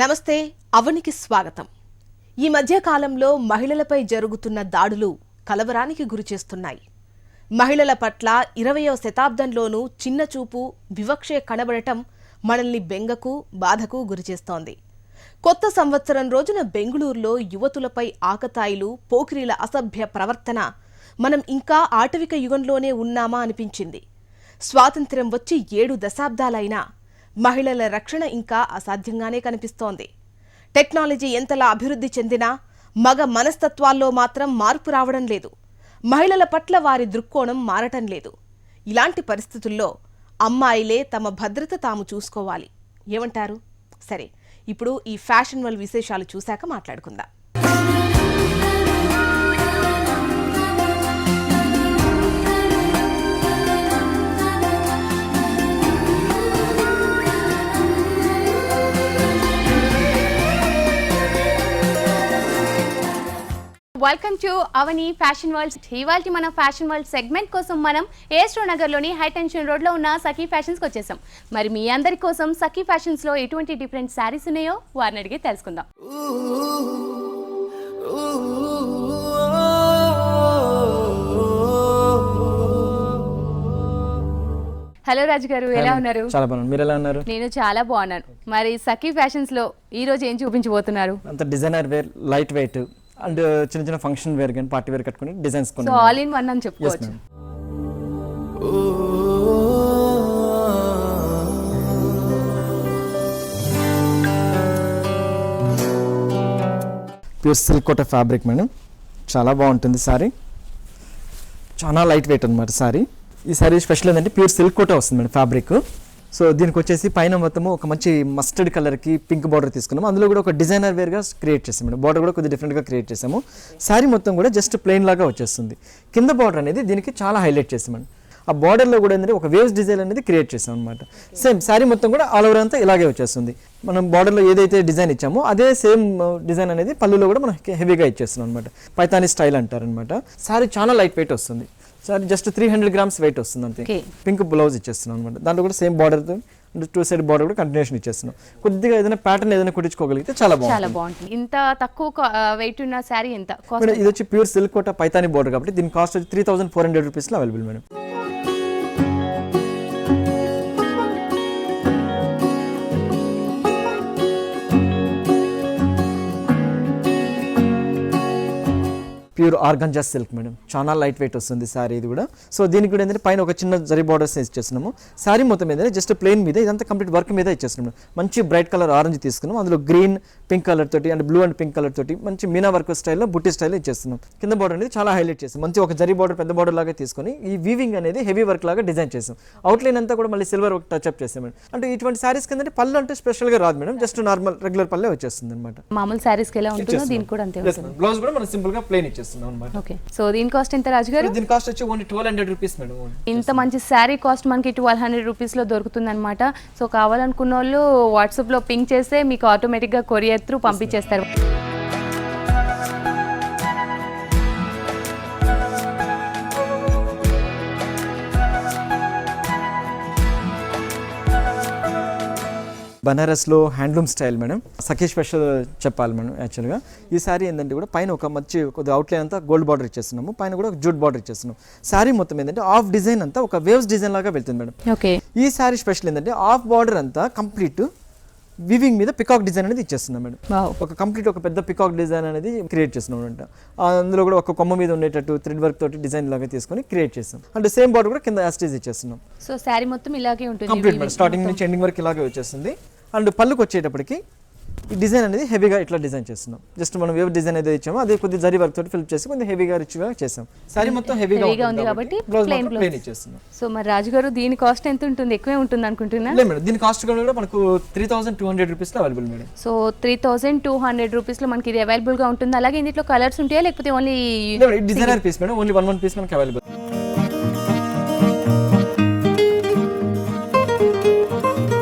నమస్తే, అవనికి స్వాగతం. ఈ మధ్య కాలంలో మహిళలపై జరుగుతున్న దాడులు కలవరానికి గురిచేస్తున్నాయి. మహిళల పట్ల 20వ శతాబ్దంలోనూ చిన్నచూపు, వివక్షే కనబడటం మనల్ని బెంగకు, బాధకు గురిచేస్తోంది. కొత్త సంవత్సరం రోజున బెంగుళూరులో యువతులపై ఆకతాయిలు, పోకిరీల అసభ్య ప్రవర్తన మనం ఇంకా ఆటవిక యుగంలోనే ఉన్నామా అనిపించింది. స్వాతంత్ర్యం వచ్చి 7 దశాబ్దాలైనా మహిళల రక్షణ ఇంకా అసాధ్యంగానే కనిపిస్తోంది. టెక్నాలజీ ఎంతలా అభివృద్ధి చెందినా మగ మనస్తత్వాల్లో మాత్రం మార్పు రావడం లేదు. మహిళల పట్ల వారి దృక్కోణం మారటం లేదు. ఇలాంటి పరిస్థితుల్లో అమ్మాయిలే తమ భద్రత తాము చూసుకోవాలి. ఏమంటారు? సరే, ఇప్పుడు ఈ ఫ్యాషన్ వరల్డ్ విశేషాలు చూశాక మాట్లాడుకుందాం. Welcome to Avani fashion world. ఇవాల్టి మన ఫ్యాషన్ వరల్డ్ సెగ్మెంట్ కోసం మనం ఏస్ట్రో నగర్లోని హై టెన్షన్ రోడ్లో ఉన్న సఖీ ఫ్యాషన్స్కి వచ్చేసాం. మరి మీ అందరి కోసం సఖీ ఫ్యాషన్స్లో ఎటువంటి డిఫరెంట్ శారీస్ ఉన్నాయో వారిని అడిగి తెలుసుకుందాం. హలో రాజు గారు, ఎలా ఉన్నారు? చాలా బాగున్నాను. మీరు ఎలా ఉన్నారు? నేను చాలా బాగున్నాను. మరి సఖీ ఫ్యాషన్స్లో ఈ రోజు ఏం చూపించబోతున్నారు? అంత designer wear, light weight and చిన్న చిన్న ఫంక్షన్ వేర్ కానీ పార్టీ వేర్ కట్టుకుని designs so all in one అని చెప్పుకోవచ్చు. Pure silk Kota fabric madam, చాలా బాగుంటుంది సారీ. చాలా లైట్ వెయిట్ అనమాట సారీ. ఈ సారీ స్పెషల్ ఏంటంటే ప్యూర్ సిల్క్ కోట వస్తుంది మేడం ఫ్యాబ్రిక్. సో దీనికి వచ్చేసి పైన మొత్తము ఒక మంచి మస్టర్డ్ కలర్కి పింక్ బార్డర్ తీసుకున్నాము. అందులో కూడా ఒక డిజైనర్ వేర్గా క్రియేట్ చేసాము మేడం. బార్డర్ కూడా కొద్దిగా డిఫరెంట్గా క్రియేట్ చేసాము. శారీ మొత్తం కూడా జస్ట్ ప్లెయిన్ లాగా వచ్చేస్తుంది. కింద బార్డర్ అనేది దీనికి చాలా హైలైట్ చేసామండి. ఆ బార్డర్లో కూడా ఏంటంటే ఒక వేవ్స్ డిజైన్ అనేది క్రియేట్ చేసాం అనమాట. సేమ్ శారీ మొత్తం కూడా ఆల్ ఓవర్ అంతా ఇలాగే వచ్చేస్తుంది. మనం బార్డర్లో ఏదైతే డిజైన్ ఇచ్చామో అదే సేమ్ డిజైన్ అనేది పళ్ళులో కూడా మనం హెవీగా ఇచ్చేస్తున్నాం అనమాట. పైతానీ స్టైల్ అంటారనమాట. శారీ చాలా లైట్ వెయిట్ వస్తుంది. సారీ జస్ట్ 300 grams వెయిట్ వస్తుంది అంతే. పింక్ బ్లౌజ్ ఇచ్చేస్తున్నాం అనమాట. దాంట్లో కూడా సేమ్ బార్డర్, 2 సైడ్ బార్డర్ కూడా కంటిన్యూషన్ ఇచ్చేస్తున్నాం. కొద్దిగా ఏదైనా ప్యాటర్న్ ఏదైనా కుట్టించుకోగలిగితే చాలా బాగుంటుంది. ఇంత తక్కువ వెయిట్ ఉన్న శారీ ఎంత? ఇది వచ్చి ప్యూర్ సిల్క్ కోట పైతానీ బార్డర్ కాబట్టి దీని కాస్ట్ వచ్చి 3400 రూపీస్లో available madam. Pure organza silk madam, చాలా లైట్ వెయిట్ వస్తుంది శారీ ఇది కూడా. సో దీనికి కూడా ఏంటంటే పైన ఒక చిన్న జరీ బార్డర్స్ ఇచ్చేస్తున్నాము. శారీ మొత్తం ఏంటంటే జస్ట్ ప్లెయిన్ మీద ఇదంతా కంప్లీట్ వర్క్ మీద ఇచ్చేస్తున్నాము. మంచి బ్రైట్ కలర్ ఆరెంజ్ తీసుకున్నాము. అందులో గ్రీన్ పింక్ కలర్ తోటి and blue and pink colour తోటి మంచి మీనా వర్క్ స్టైల్లో బుట్టి స్టైల్లో ఇచ్చేస్తున్నాం. కింద బార్డర్ అనేది చాలా హైలైట్ చేస్తాం. మంచి ఒక జరీ బార్డర్ పెద్ద బార్డర్ లాగా తీసుకొని ఈ వీవింగ్ అనేది హెవీ వర్క్ లాగా డిజైన్ చేసాం. అవుట్లైన్ అంతా కూడా మళ్ళీ సిల్వర్ వర్క్ టచ్ అప్ చేసాం మేడం. అంటే ఇటువంటి శారీస్ కింద పళ్ళు అంటే స్పెషల్గా రాదు మేడం, జస్ట్ నార్మల్ రెగ్యులర్ పల్లె వచ్చేస్తుంది అనమాట. మామూలు శారీస్కి ఎలా ఉంటుందో దీనికి కూడా అంతే. బ్లౌజ్ కూడా మనం సింపుల్ గా ప్లెయిన్ ఇచ్చేస్తున్నాం అనమాట. ఓకే, సో దీని కాస్ట్ ఎంత రాజు గారు? దీని కాస్ట్ వచ్చి ఓన్లీ 1200 రూపీస్ మేడం. ఇంత మంచి శారీ కాస్ట్ మనకి 1200 రూపీస్లో దొరుకుతుంది అనమాట. సో కావాలనుకున్న వాళ్ళు వాట్సాప్లో పింక్ చేస్తే మీకు ఆటోమేటిక్గా కొరియర్ త్రూ పంపించేస్తారు. బనారస్లో హ్యాండ్లూమ్ స్టైల్ మేడం, సఖీ స్పెషల్ చెప్పాలి మేడం. యాక్చువల్గా ఈ శారీ ఏంటంటే కూడా పైన ఒక మంచి కొద్దిగా అవుట్లైన్ అంతా గోల్డ్ బార్డర్ ఇచ్చేస్తున్నాము. పైన కూడా ఒక జూట్ బార్డర్ ఇచ్చేస్తున్నాం. శారీ మొత్తం ఏంటంటే ఆఫ్ డిజైన్ అంతా ఒక వేవ్స్ డిజైన్ లాగా వెళ్తుంది మేడం. ఓకే, ఈ శారీ స్పెషల్ ఏంటంటే ఆఫ్ బార్డర్ అంతా కంప్లీట్ వివింగ్ మీద పికాక్ డిజైన్ అనేది ఇచ్చేస్తున్నాం మేడం. ఒక కంప్లీట్ ఒక పెద్ద పికాక్ డిజైన్ అనేది క్రియేట్ చేస్తున్నాం అనమాట. అందులో కూడా ఒక కొమ్మ మీద ఉండేటట్టు థ్రెడ్ వర్క్ తోటి డిజైన్ లాగా తీసుకొని క్రియేట్ చేస్తాం. అంటే సేమ్ బార్డర్ కూడా కింద యాస్టీజ్ ఇచ్చేస్తున్నాం. సో శారీ మొత్తం ఇలాగే ఉంటుంది కంప్లీట్ మేడం, స్టార్టింగ్ నుంచి ఎండింగ్ వరకు ఇలాగే వచ్చేస్తుంది. అండ్ పళ్ళుకి వచ్చేటప్పటికి ఈ డిజైన్ అనేది హెవీగా ఇట్లా డిజైన్ చేస్తున్నాం. జస్ట్ మనం ఏ డిజైన్ ఏదో ఇచ్చామో అదే కొద్ది జరీ వర్క్ తోటి ఫిల్ చేసి కొంచెం హెవీగా రిచ్గా చేసాం. సారీ మొత్తం హెవీగా ఉంది కాబట్టి ప్లెయిన్ ఇచ్చేస్తున్నాం. సో మరి రాజు గారు దీని కాస్ట్ ఎంత ఉంటుంది? ఎక్కువే ఉంటుంది అనుకుంటున్నా? లేదు మేడం, దీని కాస్ట్ కూడా మనకు 3200 రూపీస్లో అవైలబుల్ మేడం. సో 3200 రూపీస్లో మనకి ఇది అవైలబుల్గా ఉంటుంది. అలాగే ఇందులో కలర్స్ ఉంటాయా లేకపోతే only designer piece madam? Only one piece మనకి అవైలబుల్.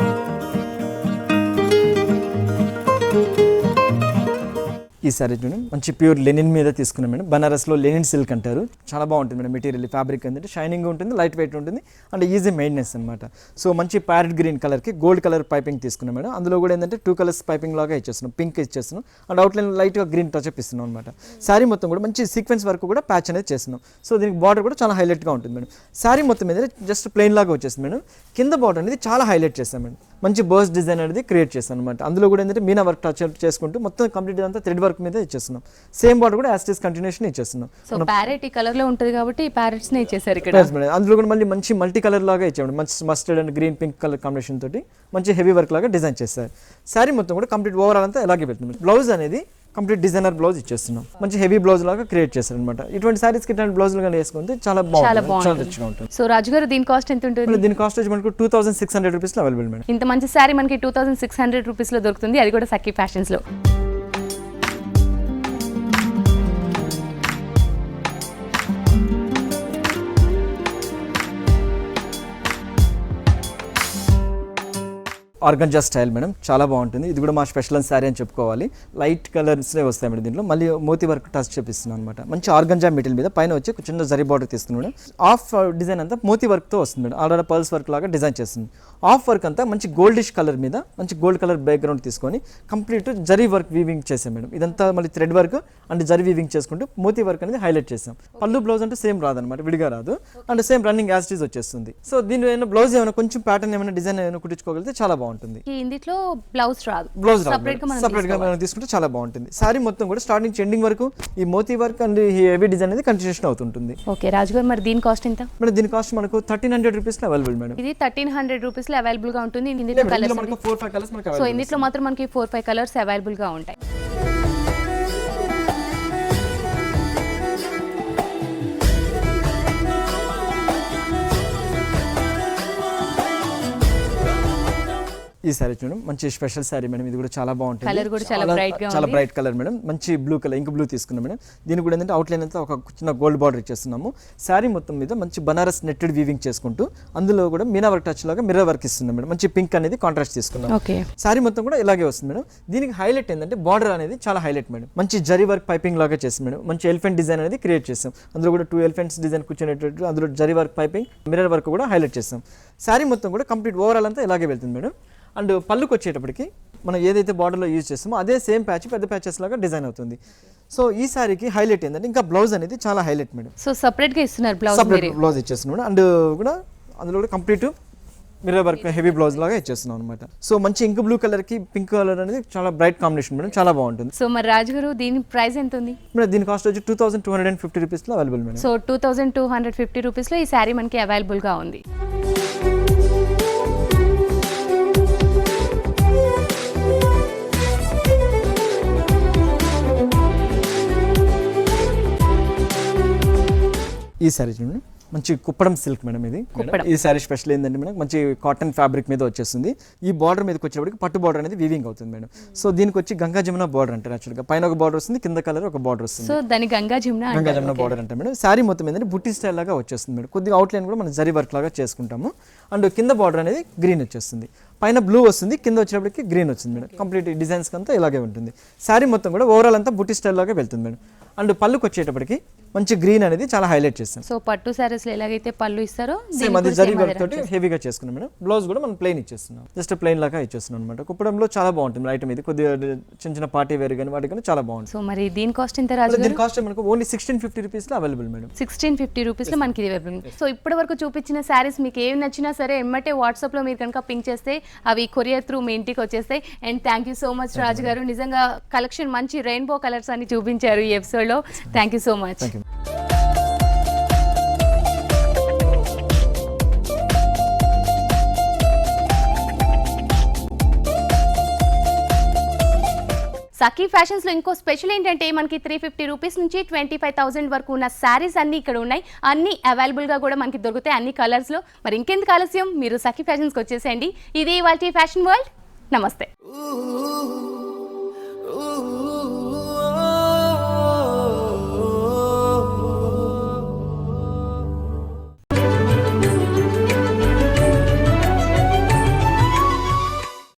సారీ చూడండి మంచి ప్యూర్ లెనిన్ మీద తీసుకున్నాం మేడం. బనారస్లో లెనిన్ సిల్క్ అంటారు. చాలా బాగుంటుంది మేడం మెటీరియల్. ఫ్యాబ్రిక్ ఏంటంటే షైనింగ్ ఉంటుంది, లైట్ వెయిట్ ఉంటుంది అండ్ ఈజీ మెయింటెనెన్స్ అనమాట. సో మంచి ప్యారెట్ గ్రీన్ కలర్కి గోల్డ్ కలర్ పైపింగ్ తీసుకున్నాం మేడం. అందులో కూడా ఏంటంటే 2 కలర్స్ పైపింగ్ లాగా ఇచ్చేస్తున్నాం, పింక్ ఇచ్చేస్తున్నాం అండ్ అవుట్లైన్ లైట్గా గ్రీన్ టచ్ అప్ ఇస్తున్నాం అనమాట. శారీ మొత్తం కూడా మంచి సీక్వెన్స్ వరకు కూడా ప్యాచ్ అనేది చేస్తున్నాం. సో దీనికి బార్డర్ కూడా చాలా హైలైట్గా ఉంటుంది మేడం. శారీ మొత్తం మీద జస్ట్ ప్లెయిన్ లాగా వచ్చేసింది మేడం. కింద బార్డర్ అనేది చాలా హైలైట్ చేస్తాం మేడం. మంచి బర్స్ డిజైన్ అనేది క్రియేట్ చేస్తాం అనమాట. అందులో కూడా ఏంటంటే మీనా వర్క్ టచ్ చేసుకుంటూ మొత్తం కంప్లీట్ అంతా థ్రెడ్ వర్క్ మీద ఇచ్చేస్తున్నాం. సేమ్ బార్డర్ కూడా యాజ్ ఇట్ ఈస్ కంటిన్యూషన్ ఇచ్చేస్తున్నాం. సో ప్యారెట్ ఈ కలర్ లో ఉంటుంది కాబట్టి ఈ ప్యారెట్స్ నే ఇచ్చేసారు ఇక్కడ. అందులో కూడా మళ్ళీ మంచి మల్టీ కలర్ లాగా ఇచ్చాము. మంచి mustard and green pink colour combination తోటి మంచి హెవీ వర్క్ లాగా డిజైన్ చేస్తారు. శారీ మొత్తం కూడా కంప్లీట్ ఓవరాల్ అంతా ఇలాగే పెడుతుంది. బ్లౌజ్ అనేది కంప్లీట్ డిజైనర్ బ్లౌజ్ ఇచ్చేస్తున్నాం. మంచి హెవీ బ్లౌజ్ లాగా క్రియేట్ చేస్తారు అనమాట. ఇటువంటి సారీస్ కి ఇట్లాంటి బ్లౌజులు కానీ వేసుకుంటే చాలా బాగుంటుంది, చాలా రిచ్గా ఉంటుంది. సో రాజు గారు దీని కాస్ట్ ఎంత ఉంటుంది? దీని కాస్ట్ వచ్చి మనకు 2600 రూపీస్ లో అవైలబుల్ మేడం. ఇంత మంచి శారీ మనకి 2600 రూపీస్ లో దొరుకుతుంది, అది కూడా సఖీ ఫ్యాషన్స్ లో. ఆర్గంజా స్టైల్ మేడం, చాలా బాగుంటుంది. ఇది కూడా మా స్పెషల్ శారీ అని చెప్పుకోవాలి. లైట్ కలర్స్నే వస్తాయి మేడం. దీంట్లో మళ్ళీ మోతీ వర్క్ టచ్ చేపిస్తున్నాం అనమాట. మంచి ఆర్గంజా మెటీరియల్ మీద పైన వచ్చి చిన్న జరీ బార్డర్ తీసుకున్నాం మేడం. ఆఫ్ డిజైన్ అంతా మోతీ వర్క్తో వస్తుంది మేడం. ఆల్రెడీ పర్ల్స్ వర్క్ లాగా డిజైన్ చేస్తుంది. ఆఫ్ వర్క్ అంతా మంచి గోల్డిష్ కలర్ మీద మంచి గోల్డ్ కలర్ బ్యాక్గ్రౌండ్ తీసుకొని కంప్లీట్ జరీ వర్క్ వీవింగ్ చేసాం మేడం. ఇదంతా మళ్ళీ thread work and zari weaving చేసుకుంటూ మోతీ వర్క్ అనేది హైలైట్ చేసాం. పళ్ళు బ్లౌజ్ అంటే సేమ్ రాదనమాట, విడిగా రాదు and same running as it is వచ్చేస్తుంది. సో దీని ఏమైనా బ్లౌజ్ ఏమైనా కొంచెం ప్యాటర్న్ ఏమైనా డిజైన్ ఏమైనా కుట్టించుకోగలిగితే చాలా బాగుంటుంది. ఇందులో బ్లౌజ్ రాదు, బ్లౌజ్ సెపరేట్ గా మనం తీసుకుంటే చాలా బాగుంటుంది. సారీ మొత్తం కూడా స్టార్టింగ్ ఎండింగ్ వరకు ఈ మోతీ వర్క్ అండ్ ఈ హెవీ డిజైన్ అనేది కంటిన్యూషన్ అవుతుంటుంది. ఓకే రాజు గారు, మరి దీని కాస్ట్ ఎంత? మేడం దీని కాస్ట్ మనకు 1300 రూపీస్ లో అవైలబుల్ మేడం. ఇది 1300 రూపీస్ లో అవైలబుల్ గా ఉంటుంది. ఇందులో కలర్స్ మనకు 4-5 కలర్స్ మనకు సో ఇందులో మాత్రం మనకి 4-5 కలర్స్ అవైలబుల్ గా ఉంటాయి. ఈ సారీ చూడండి మంచి స్పెషల్ సారీ మేడం. ఇది కూడా చాలా బాగుంటుంది. కలర్ కూడా చాలా బ్రైట్ గా ఉంది. చాలా బ్రైట్ కలర్ మేడం. మంచి బ్లూ కలర్, ఇంక్ బ్లూ తీసుకున్నాం మేడం. దీనికి కూడా ఏంటంటే అవుట్లైన్ అంతా ఒక చిన్న గోల్డ్ బార్డర్ ఇచ్చేస్తున్నాము. సారీ మొత్తం మీద మంచి బనారస్ నెట్టెడ్ వీవింగ్ చేసుకుంటూ అందులో కూడా మీనా వర్క్ టచ్ లాగా మిర్రర్ వర్క్ ఇస్తున్నాం మేడం. మంచి పింక్ అనేది కాంట్రాస్ట్ తీసుకున్నాం. సారీ మొత్తం కూడా ఇలాగే వస్తుంది మేడం. దీనికి హైలైట్ ఏంటంటే బార్డర్ అనేది చాలా హైలైట్ మేడం. మంచి జరీ వర్క్ పైపింగ్ లాగా చేస్తాం మేడం. మంచి ఎలిఫెంట్ డిజైన్ అనేది క్రియేట్ చేస్తాం. అందులో కూడా 2 ఎలిఫెంట్స్ డిజైన్ కూర్చునేటట్టు అందులో zari work piping mirror work కూడా హైలైట్ చేస్తాం. సారీ మొత్తం కూడా కంప్లీట్ ఓవరాల్ అంతా ఇలాగే వెళ్తుంది మేడం. అండ్ పళ్ళుకి వచ్చేటప్పటికి మనం ఏదైతే బార్డర్లో యూజ్ చేస్తామో అదే సేమ్ ప్యాచ్ పెద్ద ప్యాచెస్ లాగా డిజైన్ అవుతుంది. సో ఈ సారీకి హైలైట్ ఏంటంటే ఇంకా బ్లౌజ్ అనేది చాలా హైలైట్ మేడం. సో సెపరేట్ గా ఇస్తున్నారు బ్లౌజ్, సెపరేట్ బ్లౌజ్ ఇచ్చేస్తున్నాం అండ్ కూడా అందులో కూడా complete mirror work heavy blouse లాగా ఇచ్చేస్తున్నాం అనమాట. సో మంచి ఇంక్ బ్లూ కలర్ కి పింక్ కలర్ అనేది చాలా బ్రైట్ కాంబినేషన్ మేడం, చాలా బాగుంటుంది. సో మరి రాజు గారు దీని ప్రైస్ ఎంత ఉంది? మేడం దీని కాస్ట్ వచ్చి 2250 రూపీస్ లో అవైలబుల్ మేడం. సో 2250 రూపీస్ లో ఈ సారీ మనకి అవైలబుల్ గా ఉంది. ఈ సారీ చూడండి మంచి కుప్పడం సిల్క్ మేడం. ఇది ఈ సారీ స్పెషల్ ఏంటంటే మేడం మంచి కాటన్ ఫ్యాబ్రిక్ మీద వచ్చేస్తుంది. ఈ బార్డర్ మీదకి వచ్చేటప్పటికి పట్టు బార్డర్ అనేది వీవింగ్ అవుతుంది మేడం. సో దీనికి వచ్చి గంగా జమున బార్డర్ అంటారు. యాక్చువల్గా పైన ఒక బార్డర్ వస్తుంది, కింద కలర్ ఒక బార్డర్ వస్తుంది. సో దాని గంగా జమున బార్డర్ అంటే మేడం. సారీ మొత్తం ఏంటంటే బుట్టి స్టైల్ లాగా వచ్చేస్తుంది మేడం. కొద్దిగా అవుట్లైన్ కూడా మనం జరీ వర్క్ లాగా చేసుకుంటాము. అండ్ కింద బార్డర్ అనేది గ్రీన్ వచ్చేస్తుంది, పైన బ్లూ వస్తుంది, కింద వచ్చేటప్పటికి గ్రీన్ వచ్చింది మేడం. కంప్లీట్ డిజైన్స్ అంతా ఇలాగే ఉంటుంది. సారీ మొత్తం కూడా ఓవరాల్ అంతా బుట్టి స్టైల్ లాగా వెళ్తుంది మేడం. అండ్ పళ్ళుకి వచ్చేటప్పటికి మంచి గ్రీన్ అనేది చాలా హైలైట్ చేస్తాం. సో పట్టు సారీస్ లో ఎలాగైతే పళ్ళు ఇస్తారో సేమ్ అది జరీ వర్క్ తోటి హెవీగా చేసుకున్నాం మేడం. బ్లౌజ్ కూడా మనం ప్లెయిన్ ఇచ్చేస్తున్నాం, జస్ట్ ప్లెయిన్ లాగా ఇచ్చేస్తున్నాం అనమాట. కుప్పడంలో చాలా బాగుంటుంది ఐటమ్. ఇది కొద్దిగా చిన్న చిన్న పార్టీ వేర్ కానీ వాటి కానీ చాలా బాగుంటుంది. సో మరి దీని కాస్ట్ ఎంత రాజు? దీని కాస్ట్ మనకు ఓన్లీ 1650 రూపీస్ లో అవైలబుల్ మేడం. 1650 రూపీస్ లో మనకి ఇది అవైలబుల్. సో ఇప్పటి వరకు చూపించిన శారీస్ మీకు ఏమి నచ్చినా సరే ఎమ్మటే వాట్సాప్ లో మీరు కనుక పింక్ చేస్తే అవి కొరియర్ త్రూ మీ ఇంటికి వచ్చేస్తాయి. And thank you so much Raju garu, నిజంగా కలెక్షన్ మంచి రెయిన్బో కలర్స్ అని చూపించారు ఈ ఎపిసోడ్ లో. Thank you so much. Sakhi fashions లో ఇంకో స్పెషల్ ఏంటంటే మనకి 350 రూపీస్ నుంచి 25,000 వరకు ఉన్న శారీస్ అన్ని ఇక్కడ ఉన్నాయి. అన్ని అవైలబుల్ గా కూడా మనకి దొరుకుతాయి అన్ని కలర్స్ లో. మరి ఇంకెందుకు ఆలస్యం, మీరు సఖీ ఫ్యాషన్స్ కి వచ్చేసేయండి. ఇది ఇవాల్టి ఫ్యాషన్ వరల్డ్. నమస్తే.